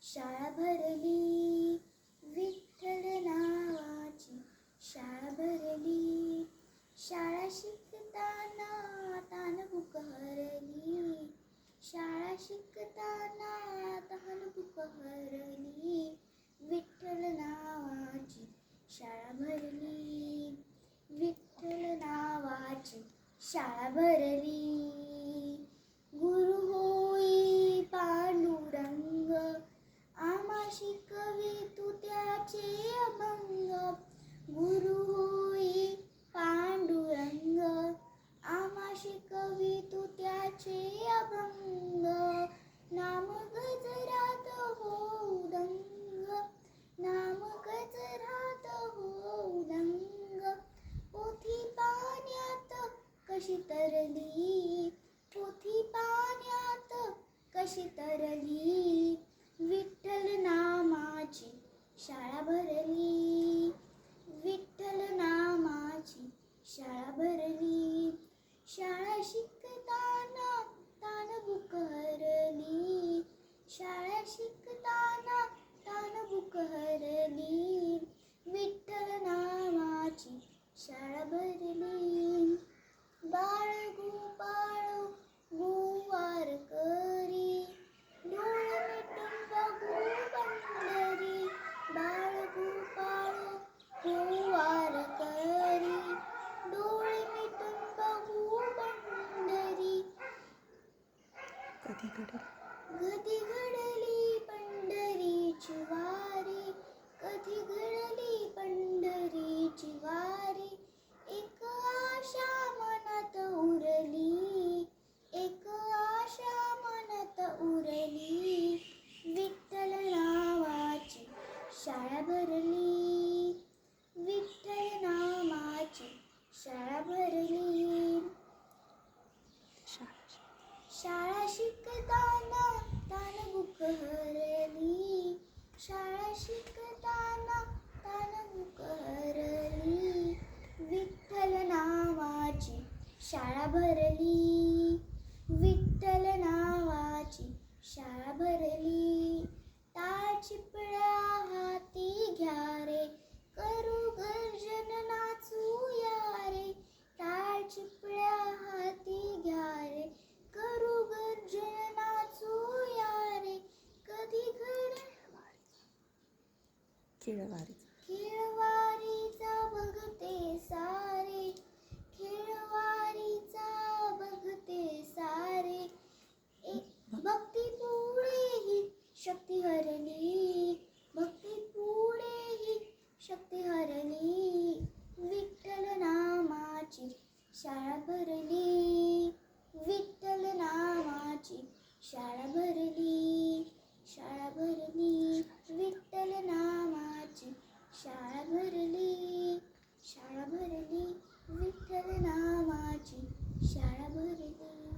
शाळा भरली, विठ्ठल नावाची शाळा भरली. शाळा शिकताना तहानभूक हरली, शाळा शिकताना तहानभूक हरली. विठ्ठल नावाची शाळा भरली, विठ्ठल नावाची शाळा भरली. गुरु होई पांडुरंग, आम्हा शिकवी तू त्याचे अभंग. गुरु होई पांडुरंग, आम्हा शिकवी तू त्याचे अभंग. नाम गजरात होऊ दंग, नाम गजरात होऊ दंग. पोथी पाण्यात कशी तरली, पोथी पाण्यात कशी तरली. विठ्ठल नामाची शाळा भरली, विठ्ठल नामाची शाळा भरली. शाळा शिकताना तहानभूक हरली, शाळा शिकताना तहानभूक हरली. विठ्ठल नामाची शाळा भरली. बाळ गोपाळ गोवार करी, डोळे मिटून बघू पंढरी. बाळ गोपाळ गोवार करी, डोळे मिटून बघू पंढरी. कधी घडली पंढरीची वारी, कधी घडली पंढरीची वारी. एक आशा मनात उरली, एक आशा मनात उरली. विठ्ठल नावाची शाळा भरली, विठ्ठल नामाची शाळा भरली. शाळा शिकताना तहानभूक हरली, शाळा शिकताना तहानभूक हरली. विठ्ठल नावाची शाळा भरली, विठ्ठल नावाची शाळा भरली. टाळ चिपळ्या हाती घ्या रे, करू गर्जन नाचूया रे. टाळ चिपळ्या हाती घ्या रे, करू गर्जन नाचूया रे. कधी खेळवारीचा बघते सारे, खेळवारीचा बघते सारे. एक भक्ती पुढे ही शक्ती हरली, भक्ती पुढे ही शक्ती हरली. विठ्ठल नामाची शाळा भरली, विठ्ठल नामाची शाळा भरली. शाळा भरली, विठ्ठल नामाची शाळा भरली, शाळा भरली. विठ्ठल नामाची शाळा भरली.